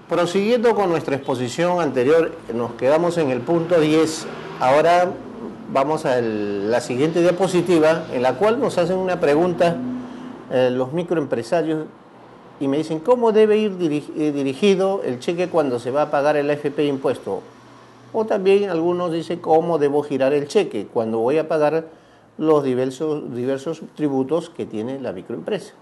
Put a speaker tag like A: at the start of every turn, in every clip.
A: Prosiguiendo con nuestra exposición anterior, nos quedamos en el punto 10. Ahora vamos a la siguiente diapositiva, en la cual nos hacen una pregunta los microempresarios y me dicen cómo debe ir dirigido el cheque cuando se va a pagar el AFP impuesto. O también algunos dicen cómo debo girar el cheque cuando voy a pagar los diversos tributos que tiene la microempresa.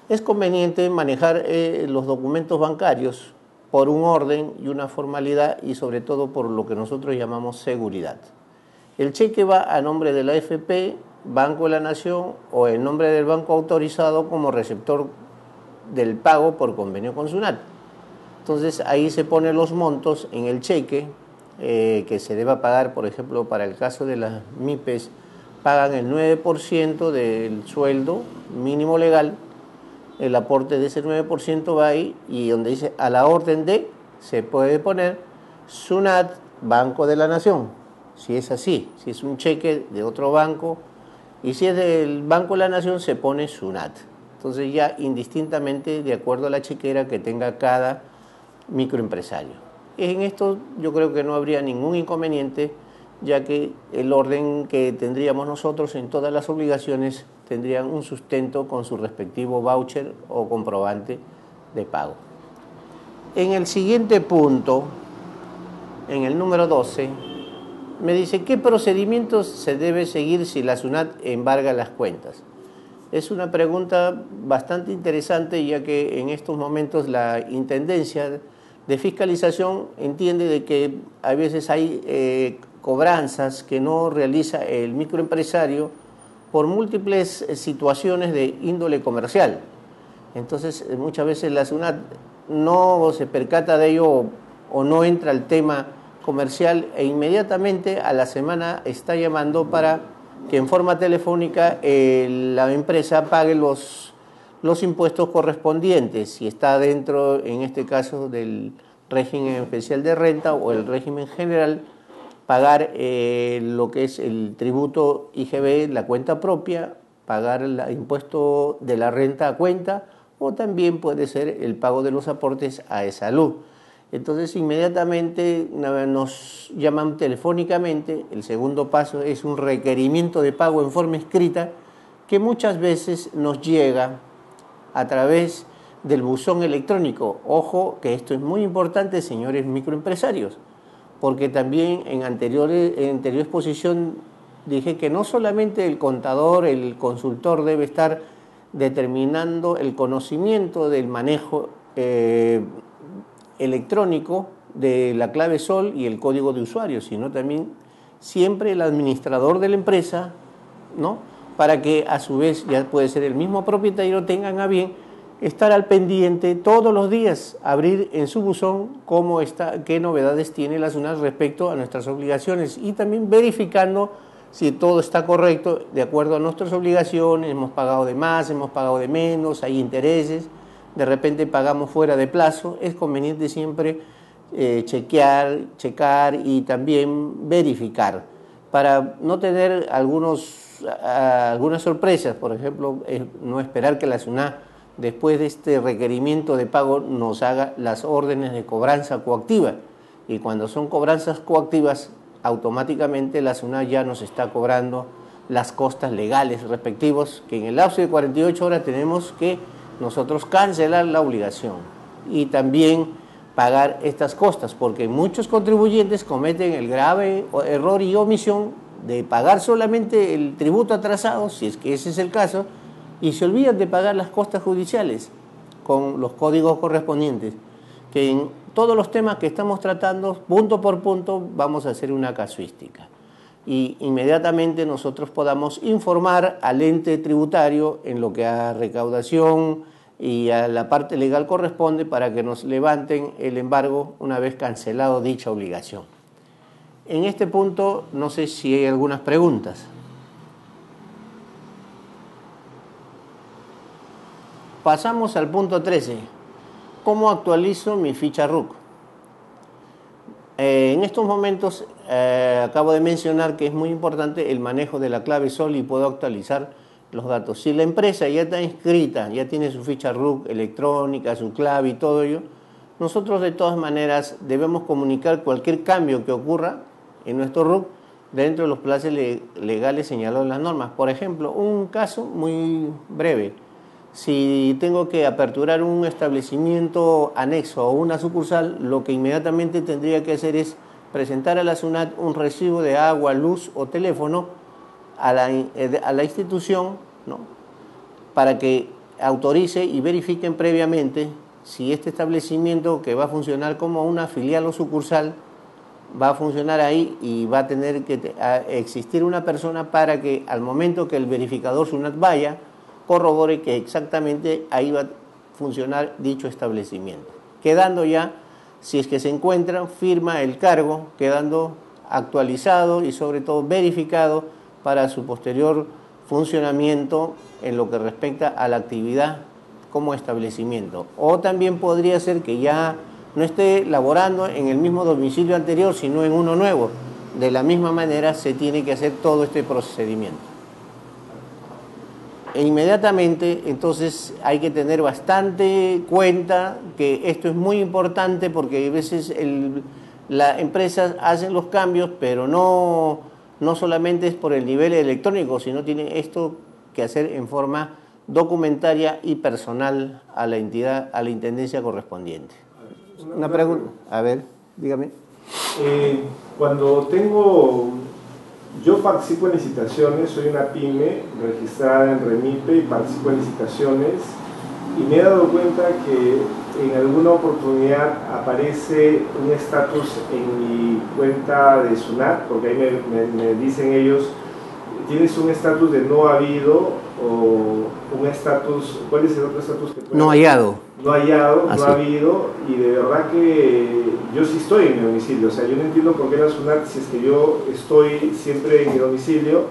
A: Es conveniente manejar los documentos bancarios por un orden y una formalidad y sobre todo por lo que nosotros llamamos seguridad. El cheque va a nombre de la AFP, Banco de la Nación o en nombre del banco autorizado como receptor del pago por convenio con SUNAT. Entonces ahí se ponen los montos en el cheque que se deba pagar, por ejemplo, para el caso de las MIPES, pagan el 9% del sueldo mínimo legal. El aporte de ese 9% va ahí y donde dice a la orden de, se puede poner SUNAT, Banco de la Nación, si es así, si es un cheque de otro banco, y si es del Banco de la Nación se pone SUNAT. Entonces ya indistintamente de acuerdo a la chequera que tenga cada microempresario. En esto yo creo que no habría ningún inconveniente, ya que el orden que tendríamos nosotros en todas las obligaciones tendrían un sustento con su respectivo voucher o comprobante de pago. En el siguiente punto, en el número 12, me dice ¿qué procedimientos se debe seguir si la SUNAT embarga las cuentas? Es una pregunta bastante interesante, ya que en estos momentos la Intendencia de Fiscalización entiende de que a veces hay cobranzas que no realiza el microempresario por múltiples situaciones de índole comercial. Entonces, muchas veces la SUNAT no se percata de ello o no entra al tema comercial e inmediatamente a la semana está llamando para que en forma telefónica la empresa pague los impuestos correspondientes, si está dentro, en este caso, del régimen especial de renta o el régimen general, pagar lo que es el tributo IGB, la cuenta propia, pagar el impuesto de la renta a cuenta o también puede ser el pago de los aportes a salud. Entonces inmediatamente nos llaman telefónicamente. El segundo paso es un requerimiento de pago en forma escrita que muchas veces nos llega a través del buzón electrónico. Ojo que esto es muy importante, señores microempresarios, porque también en anterior exposición dije que no solamente el contador, el consultor debe estar determinando el conocimiento del manejo electrónico de la clave SOL y el código de usuario, sino también siempre el administrador de la empresa, ¿no? Para que a su vez ya puede ser el mismo propietario tengan a bien estar al pendiente todos los días, abrir en su buzón cómo está, qué novedades tiene la SUNAT respecto a nuestras obligaciones y también verificando si todo está correcto de acuerdo a nuestras obligaciones, hemos pagado de más, hemos pagado de menos, hay intereses, de repente pagamos fuera de plazo. Es conveniente siempre checar y también verificar para no tener algunas sorpresas. Por ejemplo, no esperar que la SUNAT después de este requerimiento de pago nos haga las órdenes de cobranza coactiva, y cuando son cobranzas coactivas automáticamente la SUNAT ya nos está cobrando las costas legales respectivos, que en el lapso de 48 horas tenemos que nosotros cancelar la obligación y también pagar estas costas, porque muchos contribuyentes cometen el grave error y omisión de pagar solamente el tributo atrasado, si es que ese es el caso, y se olvidan de pagar las costas judiciales con los códigos correspondientes, que en todos los temas que estamos tratando, punto por punto, vamos a hacer una casuística. Y inmediatamente nosotros podamos informar al ente tributario en lo que a recaudación y a la parte legal corresponde para que nos levanten el embargo una vez cancelado dicha obligación. En este punto no sé si hay algunas preguntas. Pasamos al punto 13. ¿Cómo actualizo mi ficha RUC? En estos momentos acabo de mencionar que es muy importante el manejo de la clave SOL y puedo actualizar los datos. Si la empresa ya está inscrita, ya tiene su ficha RUC electrónica, su clave y todo ello, nosotros de todas maneras debemos comunicar cualquier cambio que ocurra en nuestro RUC dentro de los plazos legales señalados en las normas. Por ejemplo, un caso muy breve. Si tengo que aperturar un establecimiento anexo o una sucursal, lo que inmediatamente tendría que hacer es presentar a la SUNAT un recibo de agua, luz o teléfono a la institución, ¿no?, para que autorice y verifiquen previamente si este establecimiento, que va a funcionar como una filial o sucursal, va a funcionar ahí y va a tener que existir una persona para que al momento que el verificador SUNAT vaya, corrobore que exactamente ahí va a funcionar dicho establecimiento. Quedando ya, si es que se encuentra, firma el cargo, quedando actualizado y sobre todo verificado para su posterior funcionamiento en lo que respecta a la actividad como establecimiento. O también podría ser que ya no esté laborando en el mismo domicilio anterior, sino en uno nuevo. De la misma manera se tiene que hacer todo este procedimiento. E inmediatamente, entonces, hay que tener bastante cuenta que esto es muy importante, porque a veces las empresas hacen los cambios, pero no solamente es por el nivel electrónico, sino tiene esto que hacer en forma documentaria y personal a la entidad, a la intendencia correspondiente. Una pregunta, a ver, dígame.
B: Yo participo en licitaciones, soy una pyme registrada en REMIPE y participo en licitaciones, y me he dado cuenta que en alguna oportunidad aparece un estatus en mi cuenta de SUNAT, porque ahí me dicen ellos, tienes un estatus de no habido o un estatus, ¿cuál es el otro estatus que puede?
A: No hallado.
B: No hallado, no habido, y de verdad que yo sí estoy en mi domicilio. O sea, yo no entiendo por qué la SUNAT, si es que yo estoy siempre en mi domicilio,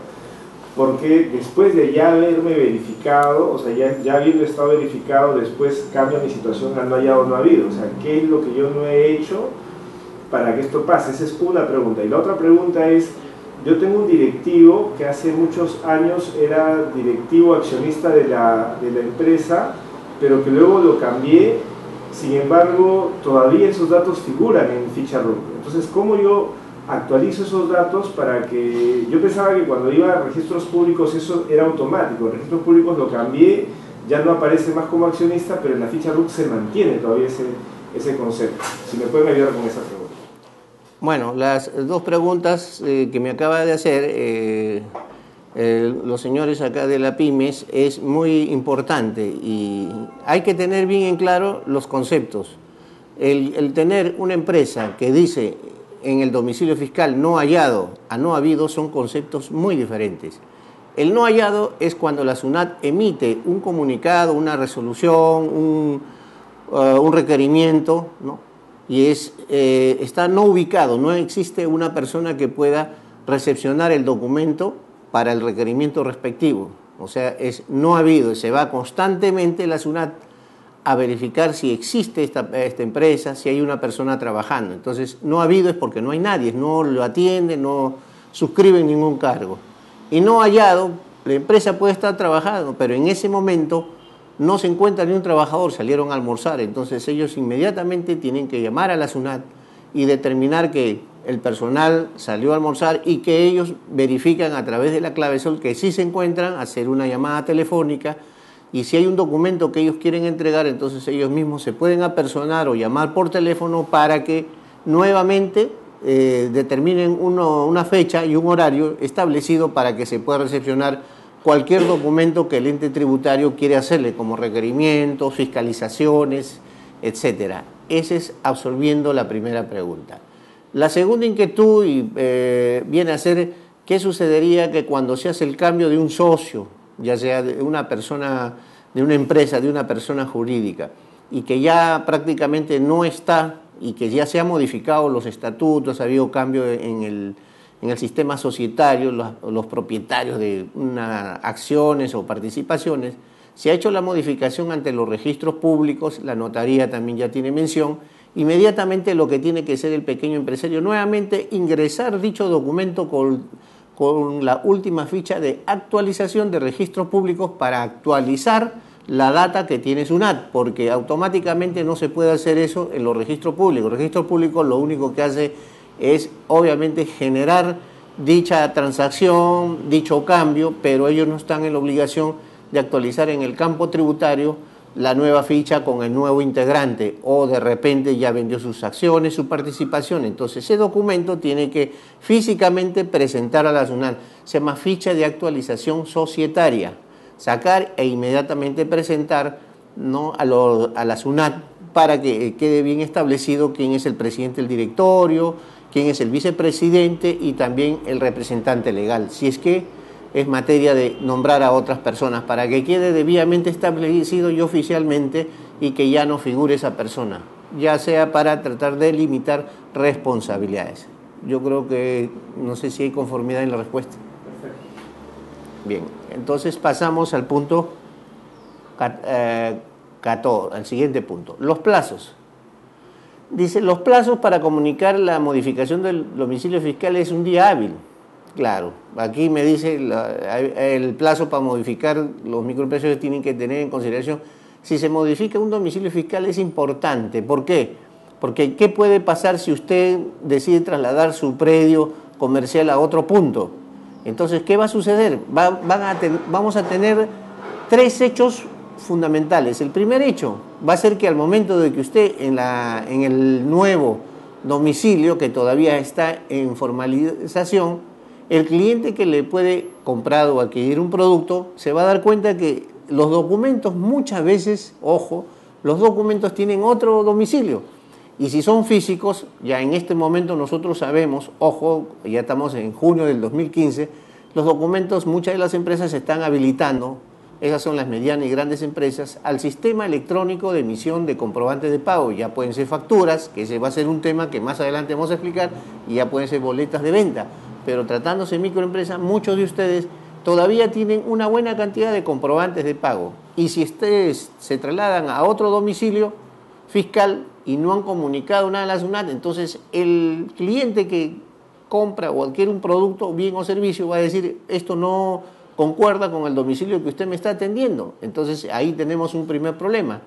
B: porque después de ya haberme verificado, o sea, ya habiendo estado verificado, después cambia mi situación a no hallado, no habido. O sea, ¿qué es lo que yo no he hecho para que esto pase? Esa es una pregunta. Y la otra pregunta es, yo tengo un directivo que hace muchos años era directivo accionista de la empresa, pero que luego lo cambié. Sin embargo, todavía esos datos figuran en ficha RUC. Entonces, ¿cómo yo actualizo esos datos para que... Yo pensaba que cuando iba a registros públicos eso era automático. En registros públicos lo cambié, ya no aparece más como accionista, pero en la ficha RUC se mantiene todavía ese concepto. Si me pueden ayudar con esa pregunta.
A: Bueno, las dos preguntas que me acaba de hacer los señores acá de la PYMES es muy importante, y hay que tener bien en claro los conceptos. El tener una empresa que dice en el domicilio fiscal no hallado a no habido son conceptos muy diferentes. El no hallado es cuando la SUNAT emite un comunicado, una resolución, un requerimiento, ¿no?, y está no ubicado, no existe una persona que pueda recepcionar el documento para el requerimiento respectivo. O sea, es no habido, se va constantemente la SUNAT a verificar si existe esta empresa, si hay una persona trabajando. Entonces, no habido es porque no hay nadie, no lo atiende, no suscribe ningún cargo. Y no hallado, la empresa puede estar trabajando, pero en ese momento no se encuentra ni un trabajador, salieron a almorzar. Entonces ellos inmediatamente tienen que llamar a la SUNAT y determinar que el personal salió a almorzar y que ellos verifican a través de la clavesol que sí se encuentran, hacer una llamada telefónica, y si hay un documento que ellos quieren entregar, entonces ellos mismos se pueden apersonar o llamar por teléfono para que nuevamente determinen una fecha y un horario establecido para que se pueda recepcionar cualquier documento que el ente tributario quiere hacerle, como requerimientos, fiscalizaciones, etcétera. Ese es absolviendo la primera pregunta. La segunda inquietud viene a ser qué sucedería que cuando se hace el cambio de un socio, ya sea de una persona, de una empresa, de una persona jurídica, y que ya prácticamente no está, y que ya se han modificado los estatutos, ha habido cambio en el sistema societario, los propietarios de acciones o participaciones, se ha hecho la modificación ante los registros públicos, la notaría también ya tiene mención. Inmediatamente lo que tiene que hacer el pequeño empresario, nuevamente ingresar dicho documento con la última ficha de actualización de registros públicos para actualizar la data que tiene SUNAT, porque automáticamente no se puede hacer eso en los registros públicos. El registro público lo único que hace es, obviamente, generar dicha transacción, dicho cambio, pero ellos no están en la obligación de actualizar en el campo tributario la nueva ficha con el nuevo integrante, o de repente ya vendió sus acciones, su participación. Entonces ese documento tiene que físicamente presentar a la SUNAT. Se llama ficha de actualización societaria. Sacar e inmediatamente presentar, ¿no?, a la SUNAT para que quede bien establecido quién es el presidente del directorio, quién es el vicepresidente y también el representante legal, si es que es materia de nombrar a otras personas, para que quede debidamente establecido y oficialmente y que ya no figure esa persona, ya sea para tratar de limitar responsabilidades. Yo creo que, no sé si hay conformidad en la respuesta. Bien, entonces pasamos al punto 14, al siguiente punto, los plazos. Dice, los plazos para comunicar la modificación del domicilio fiscal es un día hábil. Claro, aquí me dice el plazo para modificar los microempresarios tienen que tener en consideración si se modifica un domicilio fiscal es importante. ¿Por qué? Porque ¿qué puede pasar si usted decide trasladar su predio comercial a otro punto? Entonces, ¿qué va a suceder? Vamos a tener tres hechos fundamentales. El primer hecho va a ser que al momento de que usted en el nuevo domicilio, que todavía está en formalización, el cliente que le puede comprar o adquirir un producto se va a dar cuenta que los documentos muchas veces, ojo, los documentos tienen otro domicilio. Y si son físicos, ya en este momento nosotros sabemos, ojo, ya estamos en junio del 2015, los documentos, muchas de las empresas se están habilitando, esas son las medianas y grandes empresas, al sistema electrónico de emisión de comprobantes de pago. Ya pueden ser facturas, que ese va a ser un tema que más adelante vamos a explicar, y ya pueden ser boletas de venta. Pero tratándose de microempresas, muchos de ustedes todavía tienen una buena cantidad de comprobantes de pago. Y si ustedes se trasladan a otro domicilio fiscal y no han comunicado nada a la SUNAT, entonces el cliente que compra o adquiere un producto, bien o servicio, va a decir, esto no concuerda con el domicilio que usted me está atendiendo. Entonces ahí tenemos un primer problema.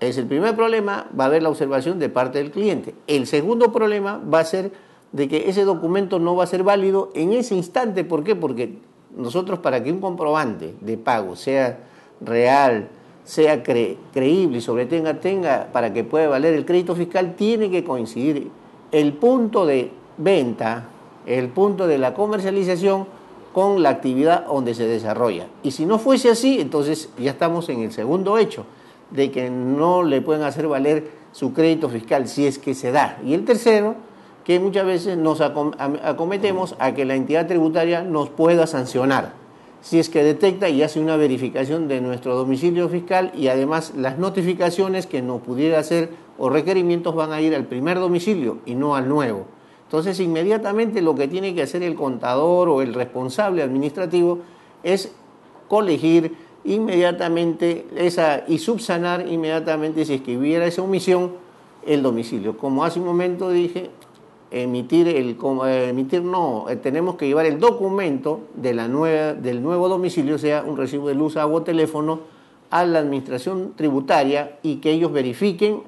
A: Es el primer problema, va a haber la observación de parte del cliente. El segundo problema va a ser de que ese documento no va a ser válido en ese instante. ¿Por qué? Porque nosotros, para que un comprobante de pago sea real, sea creíble y tenga para que pueda valer el crédito fiscal, tiene que coincidir el punto de venta, el punto de la comercialización con la actividad donde se desarrolla. Y si no fuese así, entonces ya estamos en el segundo hecho, de que no le pueden hacer valer su crédito fiscal si es que se da. Y el tercero, que muchas veces nos acometemos a que la entidad tributaria nos pueda sancionar si es que detecta y hace una verificación de nuestro domicilio fiscal, y además las notificaciones que nos pudiera hacer o requerimientos van a ir al primer domicilio y no al nuevo. Entonces inmediatamente lo que tiene que hacer el contador o el responsable administrativo es colegir inmediatamente y subsanar inmediatamente, si es que hubiera esa omisión, el domicilio. Como hace un momento dije, tenemos que llevar el documento del nuevo domicilio, sea un recibo de luz, agua o teléfono, a la administración tributaria, y que ellos verifiquen,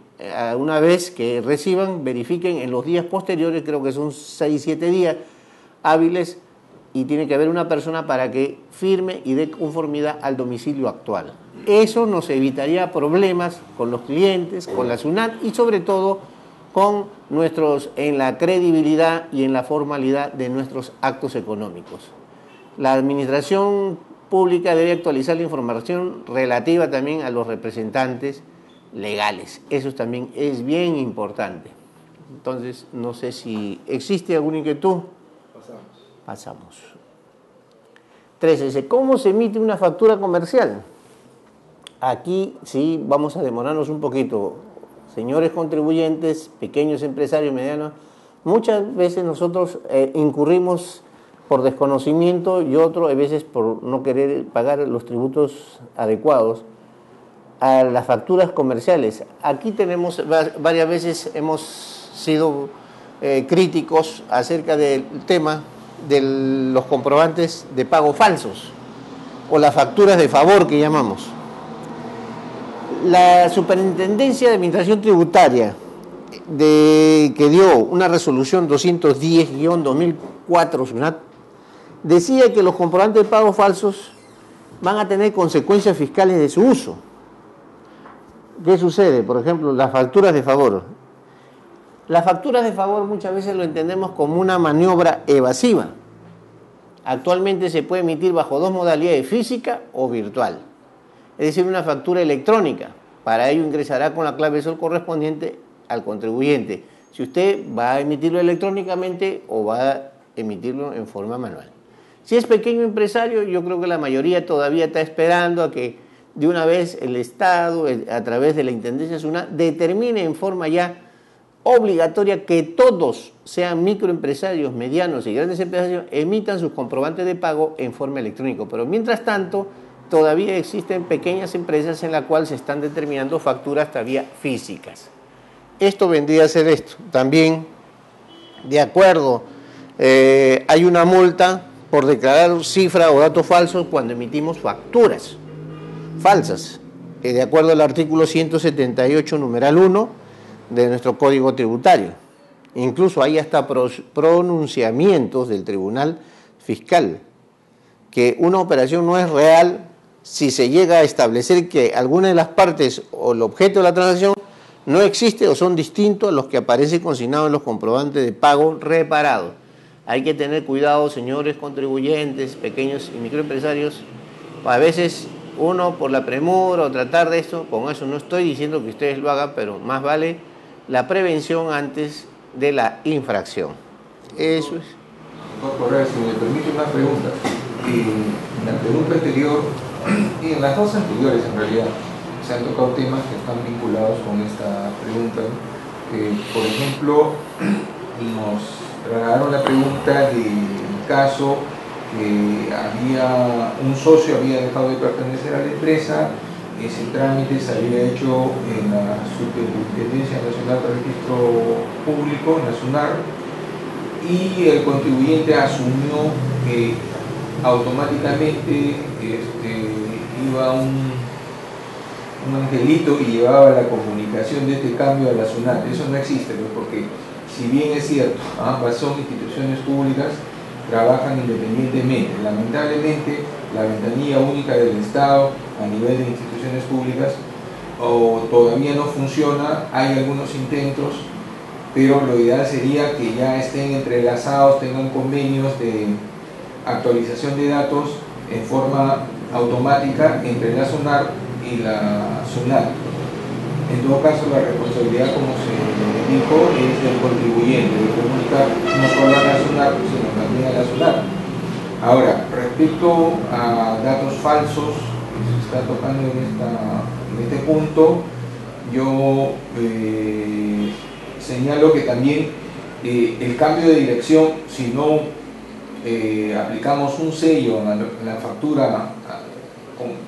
A: una vez que reciban, verifiquen en los días posteriores, creo que son 6-7 días hábiles, y tiene que haber una persona para que firme y dé conformidad al domicilio actual. Eso nos evitaría problemas con los clientes, con la SUNAT y sobre todo con en la credibilidad y en la formalidad de nuestros actos económicos. La administración pública debe actualizar la información relativa también a los representantes legales. Eso también es bien importante. Entonces, no sé si existe alguna inquietud. Pasamos. 13. Dice, ¿cómo se emite una factura comercial? Aquí sí vamos a demorarnos un poquito. Señores contribuyentes, pequeños empresarios, medianos, muchas veces nosotros incurrimos por desconocimiento y a veces por no querer pagar los tributos adecuados a las facturas comerciales. Aquí varias veces hemos sido críticos acerca del tema de los comprobantes de pago falsos o las facturas de favor que llamamos. La Superintendencia de Administración Tributaria, que dio una resolución 210-2004, SUNAT, decía que los comprobantes de pago falsos van a tener consecuencias fiscales de su uso. ¿Qué sucede? Por ejemplo, las facturas de favor. Las facturas de favor muchas veces lo entendemos como una maniobra evasiva. Actualmente se puede emitir bajo dos modalidades, física o virtual. Es decir, una factura electrónica. Para ello ingresará con la clave de sol correspondiente al contribuyente. Si usted va a emitirlo electrónicamente o va a emitirlo en forma manual. Si es pequeño empresario, yo creo que la mayoría todavía está esperando a que de una vez el Estado, a través de la Intendencia SUNAT, determine en forma ya obligatoria que todos, sean microempresarios, medianos y grandes empresarios, emitan sus comprobantes de pago en forma electrónica. Pero mientras tanto, todavía existen pequeñas empresas en las cuales se están determinando facturas todavía físicas. Esto vendría a ser esto. También, de acuerdo, hay una multa por declarar cifra o datos falsos cuando emitimos facturas falsas, de acuerdo al artículo 178, numeral 1 de nuestro Código Tributario. Incluso hay hasta pronunciamientos del Tribunal Fiscal que una operación no es real si se llega a establecer que alguna de las partes o el objeto de la transacción no existe o son distintos a los que aparecen consignados en los comprobantes de pago reparados. Hay que tener cuidado, señores contribuyentes, pequeños y microempresarios. A veces uno por la premura o tratar de esto, con eso no estoy diciendo que ustedes lo hagan, pero más vale la prevención antes de la infracción. Eso es.
C: Doctor Correa, si me permite una pregunta. En la pregunta anterior, y en las dos anteriores en realidad, se han tocado temas que están vinculados con esta pregunta. Por ejemplo, nos trasladaron la pregunta del caso que un socio había dejado de pertenecer a la empresa, ese trámite se había hecho en la Superintendencia Nacional de Registro Público, en la SUNAR, y el contribuyente asumió que automáticamente iba un angelito y llevaba la comunicación de este cambio a la SUNAT. Eso no existe, ¿no? Porque si bien es cierto, ambas son instituciones públicas, trabajan independientemente. Lamentablemente, la ventanilla única del Estado a nivel de instituciones públicas todavía no funciona. Hay algunos intentos, pero lo ideal sería que ya estén entrelazados, tengan convenios de actualización de datos en forma automática entre la SUNAR y la SUNAT. En todo caso, la responsabilidad, como se dijo, es del contribuyente, de comunicar no solo a la SUNAT, sino también a la SUNAT. Ahora, respecto a datos falsos que se está tocando en este punto, yo señalo que también el cambio de dirección, si no aplicamos un sello en la factura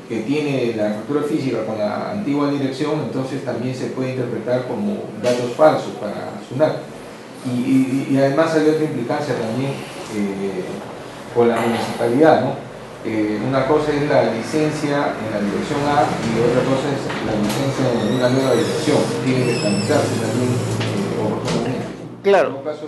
C: que tiene la factura física con la antigua dirección, entonces también se puede interpretar como datos falsos para SUNAT. Y además hay otra implicancia también con la municipalidad, ¿no? Una cosa es la licencia en la dirección A y otra cosa es la licencia en una nueva dirección. Tiene que tramitarse también oportunamente.
A: Claro.
C: En un caso,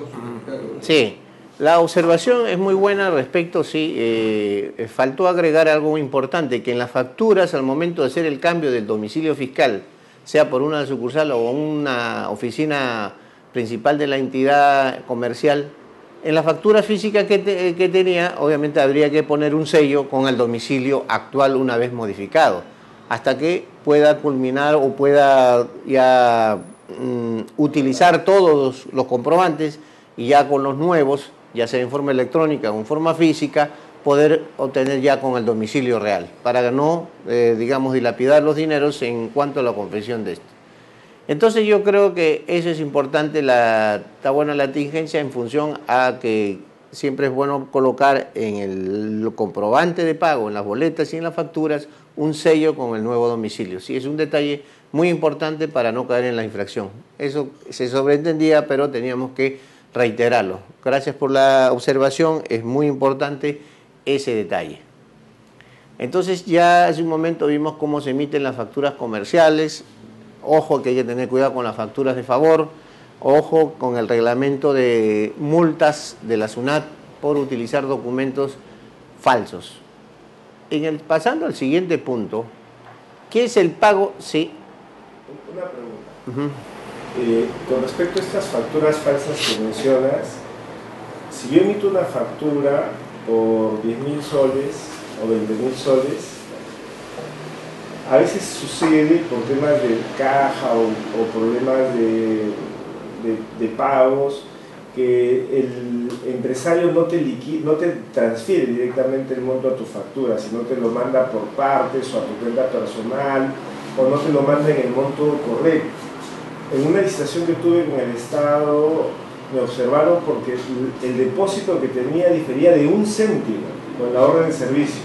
A: sí. La observación es muy buena respecto, sí, faltó agregar algo importante, que en las facturas al momento de hacer el cambio del domicilio fiscal, sea por una sucursal o una oficina principal de la entidad comercial, en la factura física que tenía, obviamente habría que poner un sello con el domicilio actual una vez modificado, hasta que pueda culminar o pueda ya utilizar todos los comprobantes y ya con los nuevos, ya sea en forma electrónica o en forma física, poder obtener ya con el domicilio real, para no, digamos, dilapidar los dineros en cuanto a la confección de esto. Entonces yo creo que eso es importante, está buena la tingencia en función a que siempre es bueno colocar en el comprobante de pago, en las boletas y en las facturas, un sello con el nuevo domicilio. Sí, es un detalle muy importante para no caer en la infracción. Eso se sobreentendía, pero teníamos que reiterarlo. Gracias por la observación, es muy importante ese detalle. Entonces ya hace un momento vimos cómo se emiten las facturas comerciales. Ojo que hay que tener cuidado con las facturas de favor. Ojo con el reglamento de multas de la SUNAT por utilizar documentos falsos. Pasando al siguiente punto, ¿qué es el pago? Sí.
B: Una pregunta. Con respecto a estas facturas falsas que mencionas, si yo emito una factura por 10.000 soles o 20.000 soles, a veces sucede por temas de caja o problemas de pagos, que el empresario no te transfiere directamente el monto a tu factura, sino te lo manda por partes o a tu cuenta personal, o no te lo manda en el monto correcto. En una licitación que tuve con el Estado, me observaron porque el depósito que tenía difería de 1 céntimo con la orden de servicio.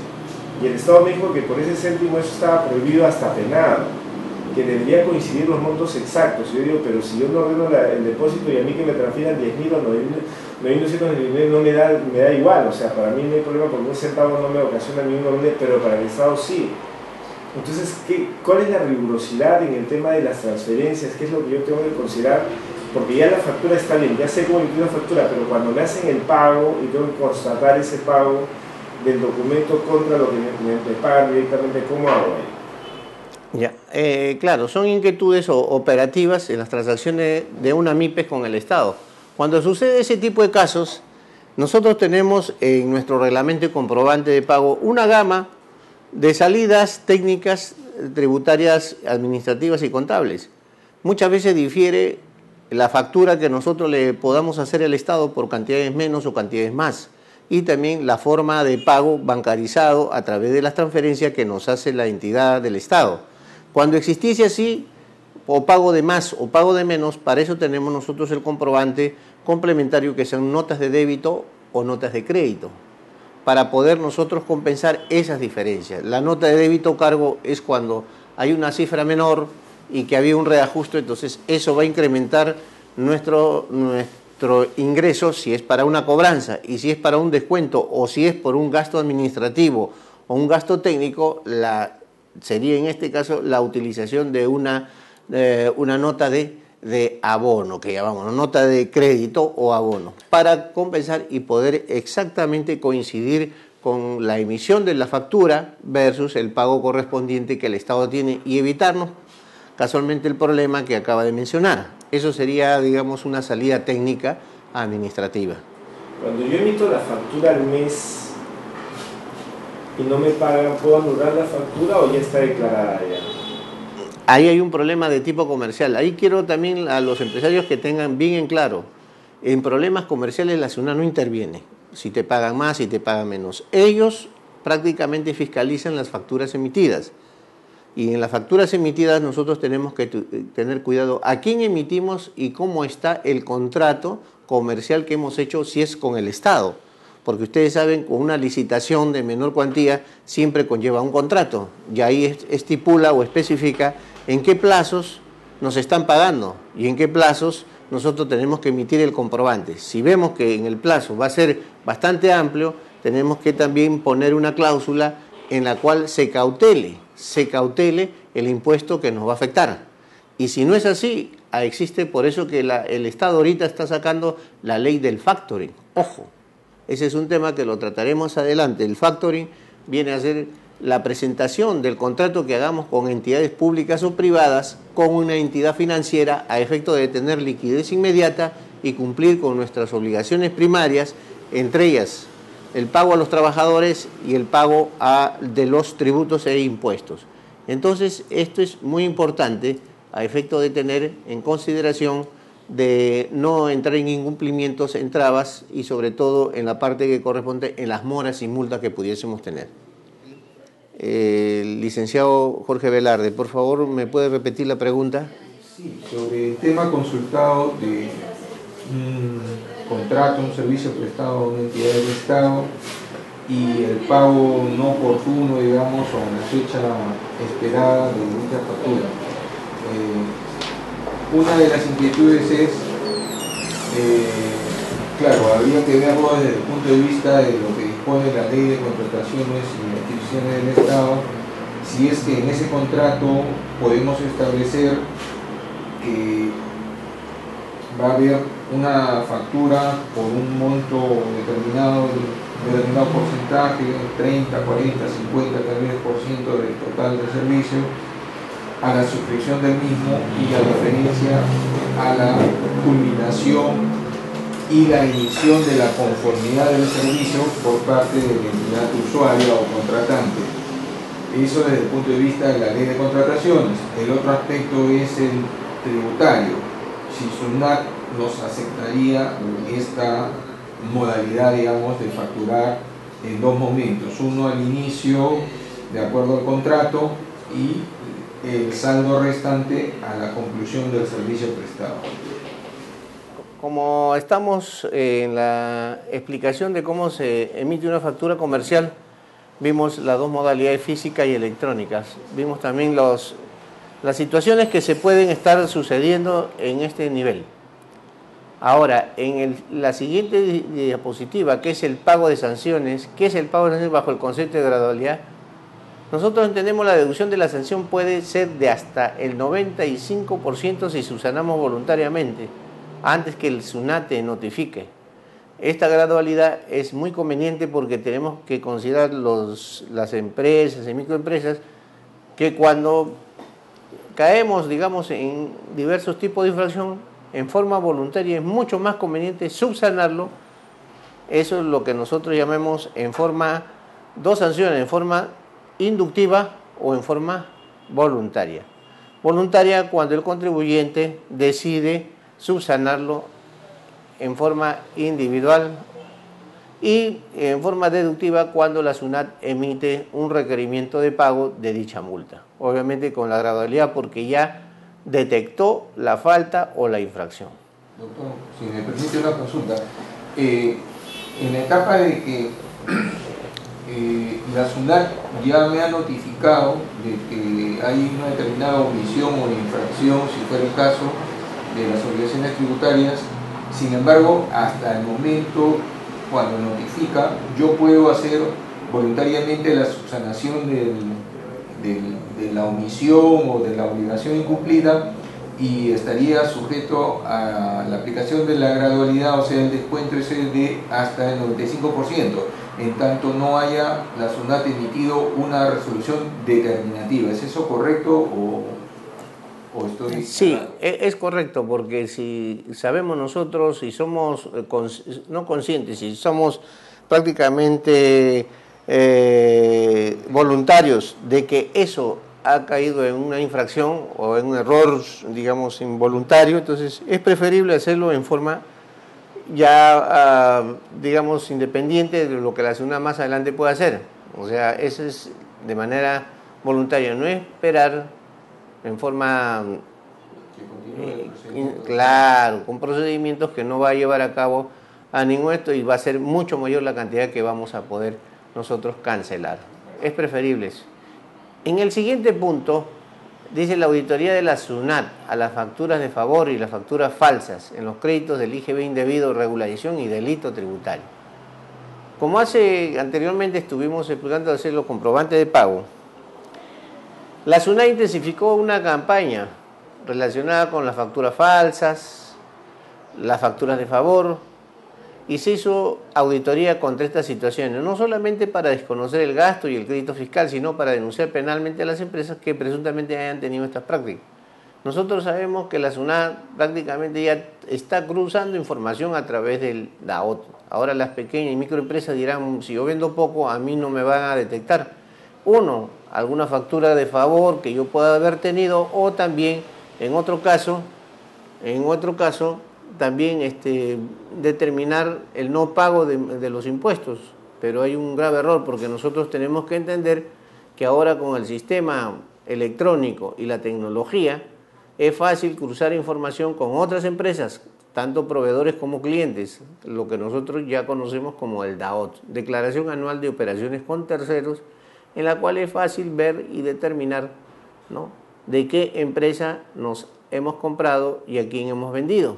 B: Y el Estado me dijo que por ese céntimo eso estaba prohibido, hasta penado, que debería coincidir los montos exactos. Y yo digo, pero si yo no ordeno el depósito y a mí que me transfieran 10.000 o 9.999 no me da igual. O sea, para mí no hay problema porque 1 centavo no me ocasiona ningún problema, pero para el Estado sí. Entonces, ¿cuál es la rigurosidad en el tema de las transferencias? ¿Qué es lo que yo tengo que considerar? Porque ya la factura está bien, ya sé cómo emitir una factura, pero cuando me hacen el pago y tengo que constatar ese pago del documento contra lo que me pagan directamente, ¿cómo hago ahí?
A: Ya, claro, son inquietudes operativas en las transacciones de una MIPES con el Estado. Cuando sucede ese tipo de casos, nosotros tenemos en nuestro reglamento y comprobante de pago una gama de salidas técnicas, tributarias, administrativas y contables. Muchas veces difiere la factura que nosotros le podamos hacer al Estado por cantidades menos o cantidades más. Y también la forma de pago bancarizado a través de las transferencias que nos hace la entidad del Estado. Cuando existiese así, o pago de más o pago de menos, para eso tenemos nosotros el comprobante complementario que son notas de débito o notas de crédito, para poder nosotros compensar esas diferencias. La nota de débito o cargo es cuando hay una cifra menor y que había un reajuste, entonces eso va a incrementar nuestro ingreso si es para una cobranza, y si es para un descuento o si es por un gasto administrativo o un gasto técnico, sería en este caso la utilización de una nota de abono, que llamamos nota de crédito o abono, para compensar y poder exactamente coincidir con la emisión de la factura versus el pago correspondiente que el Estado tiene y evitarnos casualmente el problema que acaba de mencionar. Eso sería, digamos, una salida técnica administrativa.
B: Cuando yo emito la factura al mes y no me pagan, ¿puedo anular la factura o ya está declarada ya?
A: Ahí hay un problema de tipo comercial. Ahí quiero también a los empresarios que tengan bien en claro, en problemas comerciales la SUNAT no interviene, si te pagan más, si te pagan menos. Ellos prácticamente fiscalizan las facturas emitidas. Y en las facturas emitidas nosotros tenemos que tener cuidado a quién emitimos y cómo está el contrato comercial que hemos hecho, si es con el Estado. Porque ustedes saben, con una licitación de menor cuantía siempre conlleva un contrato. Y ahí estipula o especifica en qué plazos nos están pagando y en qué plazos nosotros tenemos que emitir el comprobante. Si vemos que en el plazo va a ser bastante amplio, tenemos que también poner una cláusula en la cual se cautele el impuesto que nos va a afectar. Y si no es así, existe, por eso que el Estado ahorita está sacando la ley del factoring. Ojo, ese es un tema que lo trataremos adelante. El factoring viene a ser la presentación del contrato que hagamos con entidades públicas o privadas con una entidad financiera a efecto de tener liquidez inmediata y cumplir con nuestras obligaciones primarias, entre ellas el pago a los trabajadores y el pago de los tributos e impuestos. Entonces, esto es muy importante a efecto de tener en consideración de no entrar en incumplimientos, en trabas y sobre todo en la parte que corresponde en las moras y multas que pudiésemos tener. Licenciado Jorge Velarde, por favor, ¿me puede repetir la pregunta?
C: Sí, sobre el tema consultado de contrato, un servicio prestado a una entidad del Estado y el pago no oportuno, digamos, o en la fecha esperada de dicha factura. Una de las inquietudes es Claro, habría que verlo desde el punto de vista de lo que dispone la ley de contrataciones y adquisiciones del Estado, si es que en ese contrato podemos establecer que va a haber una factura por un monto determinado porcentaje, 30, 40, 50 tal vez por ciento del total del servicio, a la suscripción del mismo y la referencia a la culminación y la emisión de la conformidad del servicio por parte de la entidad usuaria o contratante. Eso desde el punto de vista de la ley de contrataciones. El otro aspecto es el tributario. Si SUNAT nos aceptaría esta modalidad, digamos, de facturar en dos momentos. Uno al inicio, de acuerdo al contrato, y el saldo restante a la conclusión del servicio prestado.
A: Como estamos en la explicación de cómo se emite una factura comercial, vimos las dos modalidades, físicas y electrónicas. Vimos también las situaciones que se pueden estar sucediendo en este nivel. Ahora, en la siguiente diapositiva, que es el pago de sanciones, ¿qué es el pago de sanciones bajo el concepto de gradualidad? Nosotros entendemos la deducción de la sanción puede ser de hasta el 95% si subsanamos voluntariamente, antes que el SUNAT notifique. Esta gradualidad es muy conveniente porque tenemos que considerar las empresas y microempresas que cuando caemos, digamos, en diversos tipos de infracción, en forma voluntaria es mucho más conveniente subsanarlo. Eso es lo que nosotros llamamos dos sanciones, en forma inductiva o en forma voluntaria. Voluntaria cuando el contribuyente decide subsanarlo en forma individual y en forma deductiva cuando la SUNAT emite un requerimiento de pago de dicha multa. Obviamente con la gradualidad porque ya detectó la falta o la infracción.
C: Doctor, si me permite una consulta, en la etapa de que la SUNAT ya me ha notificado de que hay una determinada omisión o infracción, si fuera el caso, de las obligaciones tributarias. Sin embargo, hasta el momento, cuando notifica, yo puedo hacer voluntariamente la subsanación de la omisión o de la obligación incumplida y estaría sujeto a la aplicación de la gradualidad, o sea, el descuento ese de hasta el 95%, en tanto no haya la SUNAT emitido una resolución determinativa. ¿Es eso correcto o estoy...?
A: Sí, es correcto, porque si sabemos nosotros, si somos no conscientes, si somos prácticamente voluntarios de que eso ha caído en una infracción o en un error, digamos, involuntario, entonces es preferible hacerlo en forma ya, digamos, independiente de lo que la SUNAT más adelante pueda hacer. O sea, eso es de manera voluntaria, no esperar en forma, claro, con procedimientos que no va a llevar a cabo a ningún esto y va a ser mucho mayor la cantidad que vamos a poder nosotros cancelar. Es preferible eso. En el siguiente punto, dice la auditoría de la SUNAT a las facturas de favor y las facturas falsas en los créditos del IGB indebido, regularización y delito tributario. Como anteriormente estuvimos explicando hacer los comprobantes de pago, la SUNAT intensificó una campaña relacionada con las facturas falsas, las facturas de favor, y se hizo auditoría contra estas situaciones, no solamente para desconocer el gasto y el crédito fiscal, sino para denunciar penalmente a las empresas que presuntamente hayan tenido estas prácticas. Nosotros sabemos que la SUNAT prácticamente ya está cruzando información a través del DAOT. Ahora las pequeñas y microempresas dirán, si yo vendo poco, a mí no me van a detectar. Uno, alguna factura de favor que yo pueda haber tenido, o también, en otro caso, también determinar el no pago de los impuestos. Pero hay un grave error porque nosotros tenemos que entender que ahora con el sistema electrónico y la tecnología es fácil cruzar información con otras empresas, tanto proveedores como clientes, lo que nosotros ya conocemos como el DAOT, Declaración Anual de Operaciones con Terceros, en la cual es fácil ver y determinar, ¿no?, de qué empresa nos hemos comprado y a quién hemos vendido.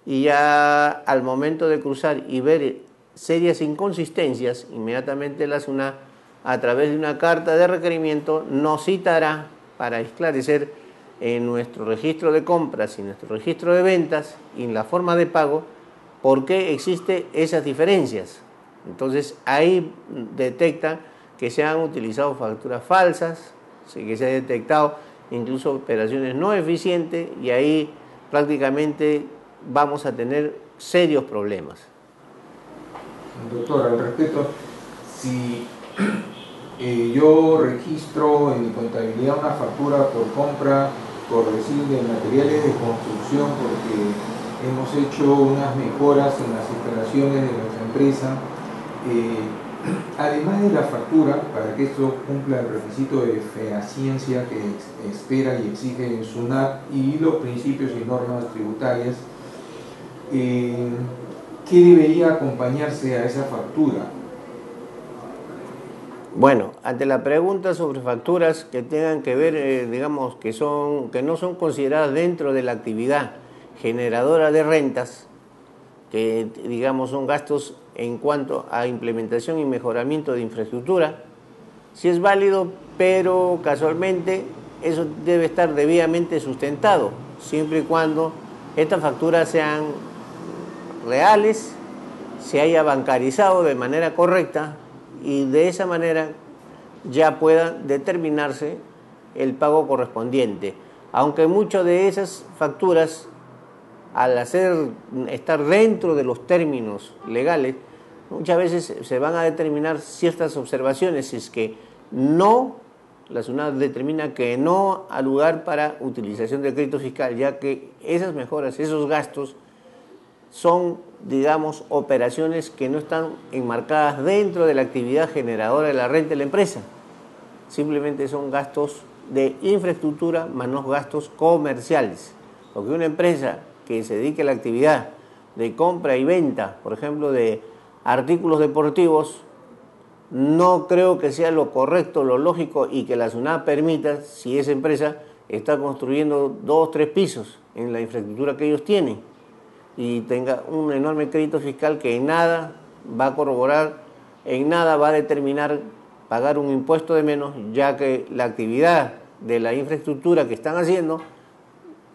A: y ya al momento de cruzar y ver serias inconsistencias, inmediatamente la SUNAT, a través de una carta de requerimiento, nos citará para esclarecer en nuestro registro de compras y nuestro registro de ventas y en la forma de pago por qué existen esas diferencias. Entonces ahí detectan que se han utilizado facturas falsas, que se ha detectado incluso operaciones no eficientes, y ahí prácticamente vamos a tener serios problemas.
C: Doctor, al respecto, si yo registro en mi contabilidad una factura por compra, por decir, de materiales de construcción, porque hemos hecho unas mejoras en las instalaciones de nuestra empresa, además de la factura, para que esto cumpla el requisito de fehaciencia que espera y exige el SUNAT y los principios y normas tributarias, ¿qué debería acompañarse a esa factura?
A: Bueno, ante la pregunta sobre facturas que tengan que ver, digamos, que no son consideradas dentro de la actividad generadora de rentas, que digamos son gastos en cuanto a implementación y mejoramiento de infraestructura, sí es válido, pero casualmente eso debe estar debidamente sustentado, siempre y cuando estas facturas sean reales, se haya bancarizado de manera correcta y de esa manera ya pueda determinarse el pago correspondiente. Aunque muchas de esas facturas, al estar dentro de los términos legales, muchas veces se van a determinar ciertas observaciones, si es que la SUNAT determina que no ha lugar para utilización del crédito fiscal, ya que esas mejoras, esos gastos, son, digamos, operaciones que no están enmarcadas dentro de la actividad generadora de la renta de la empresa. Simplemente son gastos de infraestructura más no gastos comerciales. Porque una empresa que se dedique a la actividad de compra y venta, por ejemplo, de artículos deportivos, no creo que sea lo correcto, lo lógico y que la SUNAT permita, si esa empresa está construyendo 2 o 3 pisos en la infraestructura que ellos tienen y tenga un enorme crédito fiscal que en nada va a corroborar, en nada va a determinar pagar un impuesto de menos, ya que la actividad de la infraestructura que están haciendo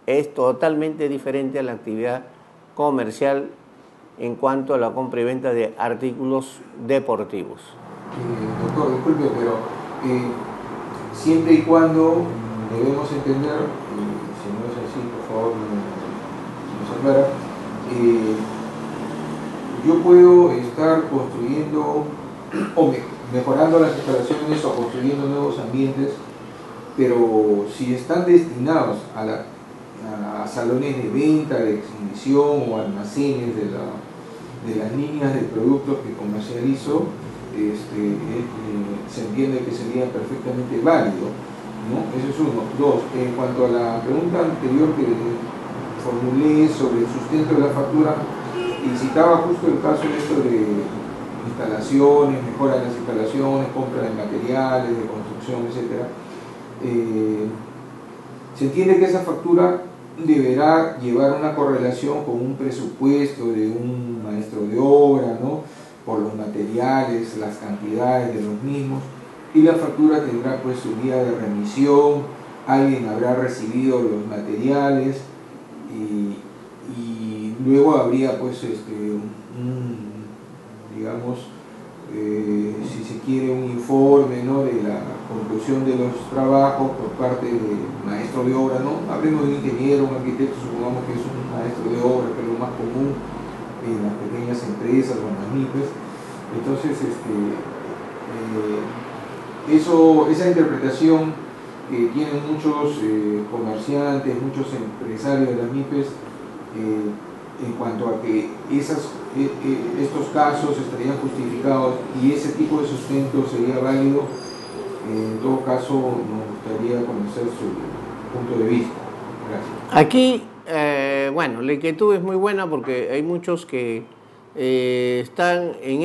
A: es totalmente diferente a la actividad comercial en cuanto a la compra y venta de artículos deportivos.
C: Doctor, disculpe, pero siempre y cuando debemos entender, si no es así, por favor, nos aclara, yo puedo estar construyendo o mejorando las instalaciones o construyendo nuevos ambientes, pero si están destinados a salones de venta, de exhibición o almacenes de las líneas de productos que comercializo, se entiende que sería perfectamente válido, ¿no? Eso es uno. Dos, en cuanto a la pregunta anterior que formulé sobre el sustento de la factura, y citaba justo el caso de esto de instalaciones, mejora de las instalaciones, compra de materiales, de construcción, etc. Se entiende que esa factura deberá llevar una correlación con un presupuesto de un maestro de obra, ¿no?, por los materiales, las cantidades de los mismos, y la factura tendrá pues su día de remisión, alguien habrá recibido los materiales y luego habría pues digamos, si se quiere, un informe, ¿no?, de la conclusión de los trabajos por parte del maestro de obra, ¿no? Hablemos de un ingeniero, un arquitecto, supongamos que es un maestro de obra, que es lo más común en las pequeñas empresas o en las MIPES. Entonces, esa interpretación que tienen muchos comerciantes, muchos empresarios de las MIPES, en cuanto a que estos casos estarían justificados y ese tipo de sustento sería válido, en todo caso nos gustaría conocer su punto de vista. Gracias.
A: Aquí, bueno, la inquietud es muy buena porque hay muchos que están en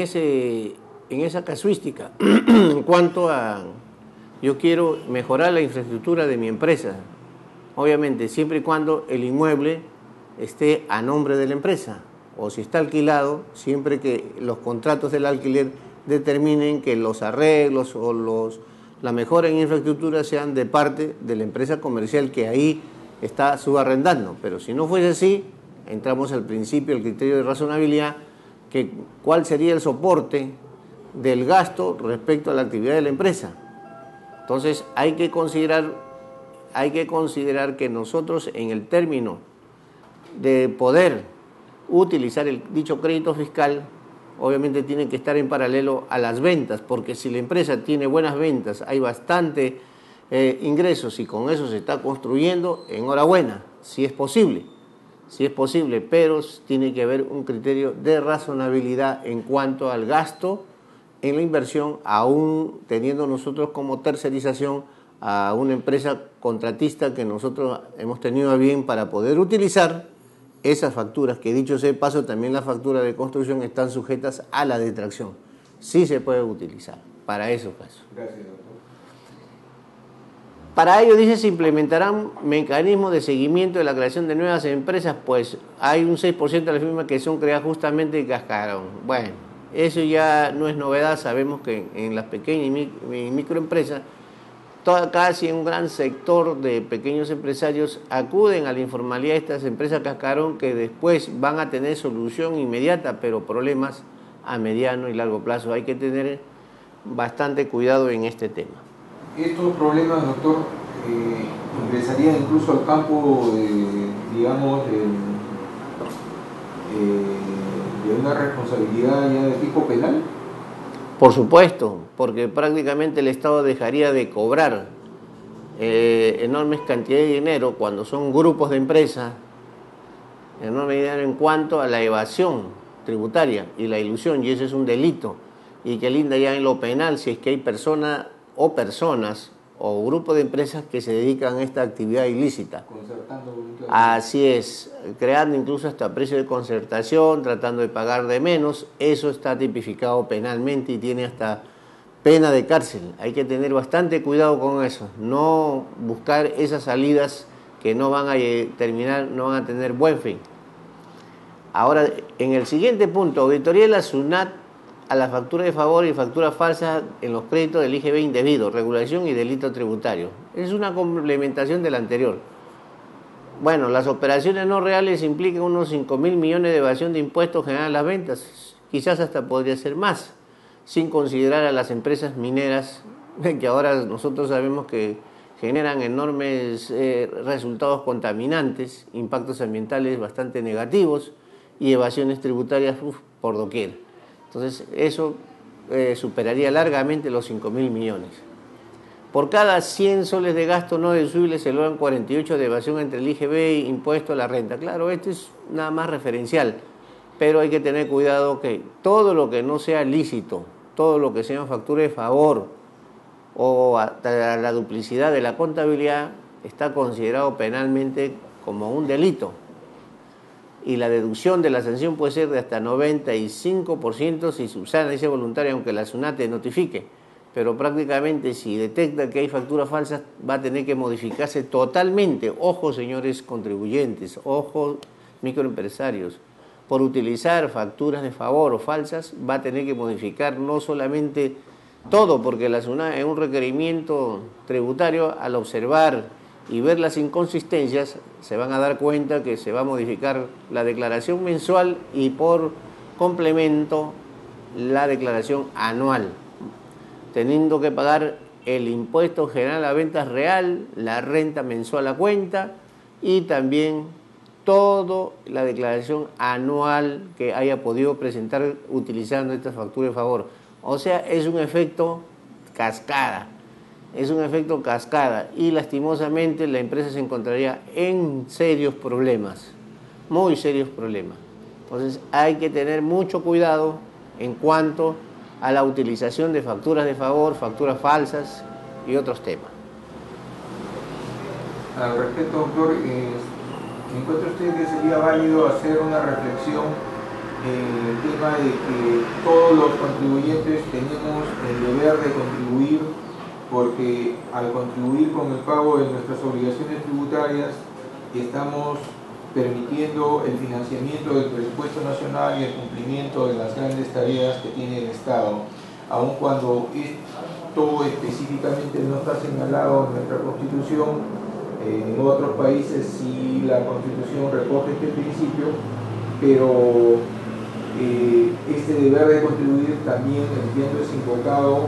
A: esa casuística en cuanto a yo quiero mejorar la infraestructura de mi empresa, obviamente siempre y cuando el inmueble esté a nombre de la empresa, o si está alquilado, siempre que los contratos del alquiler determinen que los arreglos o la mejora en infraestructura sean de parte de la empresa comercial que ahí está subarrendando. Pero si no fuese así, entramos al principio, el criterio de razonabilidad, que cuál sería el soporte del gasto respecto a la actividad de la empresa. Entonces hay que considerar que nosotros, en el término de poder utilizar el dicho crédito fiscal, obviamente tiene que estar en paralelo a las ventas, porque si la empresa tiene buenas ventas, hay bastante ingresos y con eso se está construyendo, enhorabuena, si es posible, pero tiene que haber un criterio de razonabilidad en cuanto al gasto en la inversión, aún teniendo nosotros como tercerización a una empresa contratista que nosotros hemos tenido a bien para poder utilizar esas facturas, que dicho sea de paso, también las facturas de construcción están sujetas a la detracción. Sí se puede utilizar para esos casos.
C: Gracias, doctor.
A: Para ello, dice, se implementarán mecanismos de seguimiento de la creación de nuevas empresas, pues hay un 6% de las firmas que son creadas justamente en Cascarón. Bueno, eso ya no es novedad, sabemos que en las pequeñas y microempresas, casi un gran sector de pequeños empresarios acuden a la informalidad de estas empresas cascarón, que después van a tener solución inmediata, pero problemas a mediano y largo plazo. Hay que tener bastante cuidado en este tema.
C: Estos problemas, doctor, ingresarían incluso al campo digamos, de una responsabilidad ya de tipo penal.
A: Por supuesto, porque prácticamente el Estado dejaría de cobrar enormes cantidades de dinero cuando son grupos de empresas, enorme dinero en cuanto a la evasión tributaria y la ilusión, y ese es un delito, y que linda ya en lo penal si es que hay personas o grupos de empresas que se dedican a esta actividad ilícita.
C: Concertando voluntariamente.
A: Así es, creando incluso hasta precio de concertación, tratando de pagar de menos, eso está tipificado penalmente y tiene hasta pena de cárcel. Hay que tener bastante cuidado con eso, no buscar esas salidas que no van a terminar, no van a tener buen fin. Ahora, en el siguiente punto, auditoría de la SUNAT a la factura de favor y facturas falsas en los créditos del IGB indebido, regulación y delito tributario. Es una complementación del anterior. Bueno, las operaciones no reales implican unos 5.000 millones de evasión de impuestos general a las ventas, quizás hasta podría ser más, sin considerar a las empresas mineras, que ahora nosotros sabemos que generan enormes resultados contaminantes, impactos ambientales bastante negativos y evasiones tributarias por doquier. Entonces, eso superaría largamente los 5.000 millones. Por cada 100 soles de gasto no deducible se logran 48 de evasión entre el IGB e impuesto a la renta. Claro, esto es nada más referencial, pero hay que tener cuidado que todo lo que no sea lícito, todo lo que sea factura de favor o la duplicidad de la contabilidad está considerado penalmente como un delito. Y la deducción de la sanción puede ser de hasta 95% si subsana esa voluntaria, aunque la SUNAT te notifique. Pero prácticamente si detecta que hay facturas falsas, va a tener que modificarse totalmente. Ojo, señores contribuyentes, ojo, microempresarios, por utilizar facturas de favor o falsas, va a tener que modificar no solamente todo, porque la SUNAT es un requerimiento tributario. Al observar y ver las inconsistencias, se van a dar cuenta que se va a modificar la declaración mensual y por complemento la declaración anual, teniendo que pagar el impuesto general a ventas real, la renta mensual a cuenta y también toda la declaración anual que haya podido presentar utilizando esta factura de favor. O sea, es un efecto cascada. Es un efecto cascada y lastimosamente la empresa se encontraría en serios problemas, muy serios problemas. Entonces hay que tener mucho cuidado en cuanto a la utilización de facturas de favor, facturas falsas y otros temas.
C: Al respecto, doctor, ¿encuentra usted que sería válido hacer una reflexión en el tema de que todos los contribuyentes tenemos el deber de contribuir? Porque al contribuir con el pago de nuestras obligaciones tributarias estamos permitiendo el financiamiento del presupuesto nacional y el cumplimiento de las grandes tareas que tiene el Estado, aun cuando esto específicamente no está señalado en nuestra Constitución. En otros países sí la Constitución recoge este principio, pero este deber de contribuir también, entiendo, es invocado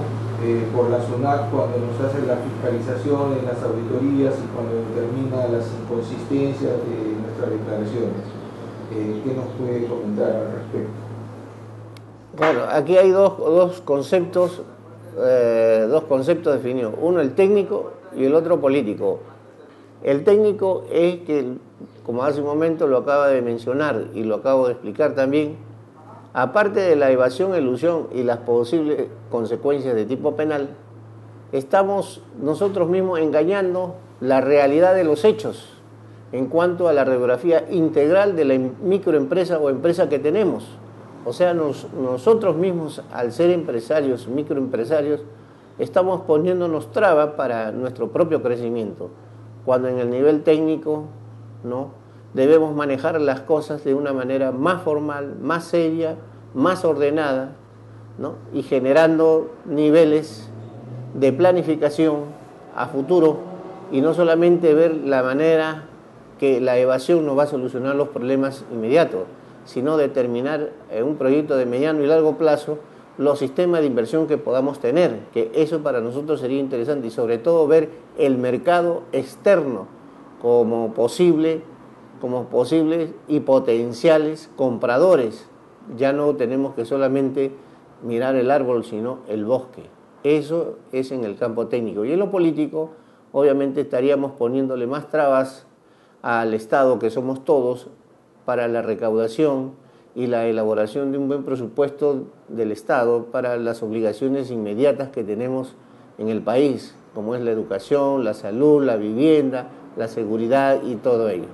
C: por la SUNAT cuando nos hace la fiscalización en las auditorías y cuando determina las inconsistencias de nuestras declaraciones. ¿Qué nos puede comentar al respecto?
A: Bueno, aquí hay dos conceptos definidos, uno el técnico y el otro político. El técnico es que, como hace un momento lo acaba de mencionar y lo acabo de explicar también, aparte de la evasión, elusión y las posibles consecuencias de tipo penal, estamos nosotros mismos engañando la realidad de los hechos en cuanto a la radiografía integral de la microempresa o empresa que tenemos. O sea, nosotros mismos, al ser empresarios, microempresarios, estamos poniéndonos trabas para nuestro propio crecimiento, cuando en el nivel técnico, ¿no?, debemos manejar las cosas de una manera más formal, más seria, más ordenada, ¿no?, y generando niveles de planificación a futuro, y no solamente ver la manera que la evasión nos va a solucionar los problemas inmediatos, sino determinar en un proyecto de mediano y largo plazo los sistemas de inversión que podamos tener, que eso para nosotros sería interesante, y sobre todo ver el mercado externo como posibles y potenciales compradores. Ya no tenemos que solamente mirar el árbol, sino el bosque. Eso es en el campo técnico. Y en lo político, obviamente estaríamos poniéndole más trabas al Estado, que somos todos, para la recaudación y la elaboración de un buen presupuesto del Estado para las obligaciones inmediatas que tenemos en el país, como es la educación, la salud, la vivienda, la seguridad y todo ello.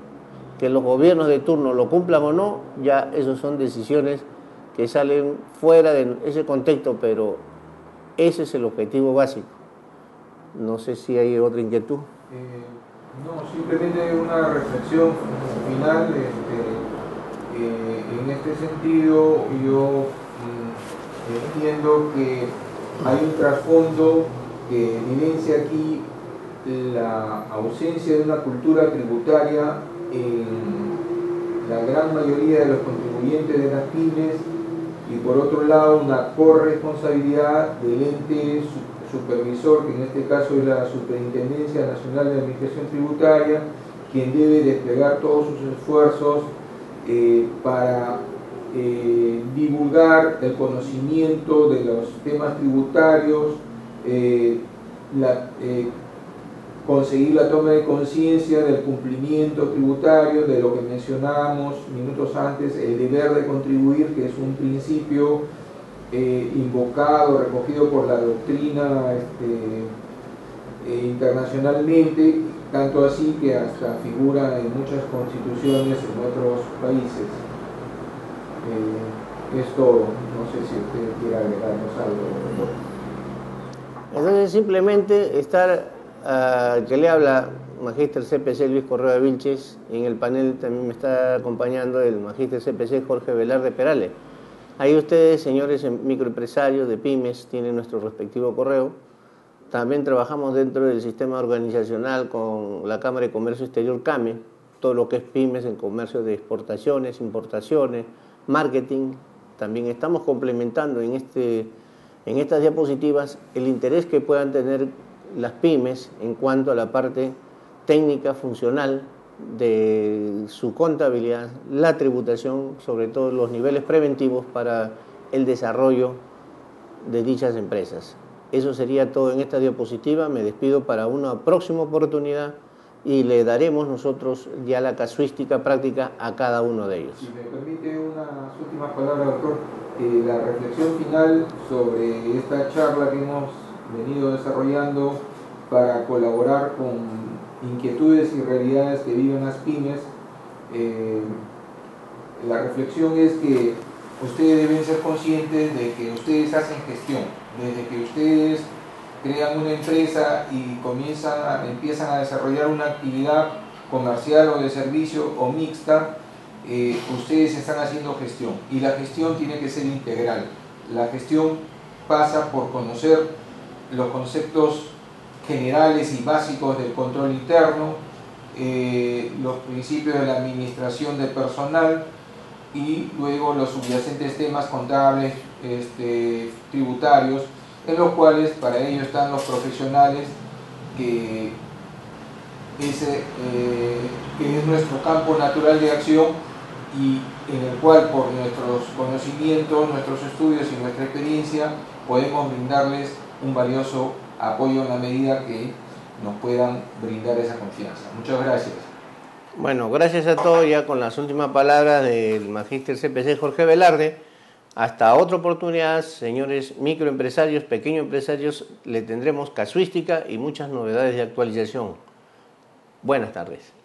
A: Que los gobiernos de turno lo cumplan o no, ya esas son decisiones que salen fuera de ese contexto, pero ese es el objetivo básico. No sé si hay otra inquietud.
C: No, simplemente una reflexión final. En este sentido, yo entiendo que hay un trasfondo que evidencia aquí la ausencia de una cultura tributaria en la gran mayoría de los contribuyentes de las pymes, y por otro lado una corresponsabilidad del ente supervisor, que en este caso es la Superintendencia Nacional de Administración Tributaria, quien debe desplegar todos sus esfuerzos para divulgar el conocimiento de los temas tributarios, conseguir la toma de conciencia del cumplimiento tributario, de lo que mencionábamos minutos antes, el deber de contribuir, que es un principio invocado, recogido por la doctrina internacionalmente, tanto así que hasta figura en muchas constituciones en otros países. Es todo. No sé si usted quiere agregarnos algo.
A: Entonces simplemente estar, que le habla Magíster CPC Luis Correa Vilches, en el panel también me está acompañando el Magíster CPC Jorge Velarde Perales. Ahí ustedes, señores microempresarios de pymes, tienen nuestro respectivo correo. También trabajamos dentro del sistema organizacional con la Cámara de Comercio Exterior CAME, todo lo que es pymes en comercio de exportaciones, importaciones, marketing. También estamos complementando en estas diapositivas el interés que puedan tener las pymes en cuanto a la parte técnica, funcional de su contabilidad, la tributación, sobre todo los niveles preventivos para el desarrollo de dichas empresas. Eso sería todo en esta diapositiva. Me despido para una próxima oportunidad y le daremos nosotros ya la casuística práctica a cada uno de ellos.
C: Si me permite unas últimas palabras, doctor, la reflexión final sobre esta charla que hemos venido desarrollando para colaborar con inquietudes y realidades que viven las pymes, la reflexión es que ustedes deben ser conscientes de que ustedes hacen gestión. Desde que ustedes crean una empresa y empiezan a desarrollar una actividad, comercial o de servicio o mixta, ustedes están haciendo gestión, y la gestión tiene que ser integral. La gestión pasa por conocer los conceptos generales y básicos del control interno, los principios de la administración del personal y luego los subyacentes temas contables, tributarios, en los cuales para ello están los profesionales que es nuestro campo natural de acción y en el cual por nuestros conocimientos, nuestros estudios y nuestra experiencia podemos brindarles un valioso apoyo en la medida que nos puedan brindar esa confianza. Muchas gracias.
A: Bueno, gracias a todos, ya con las últimas palabras del magíster CPC Jorge Velarde. Hasta otra oportunidad, señores microempresarios, pequeños empresarios, le tendremos casuística y muchas novedades de actualización. Buenas tardes.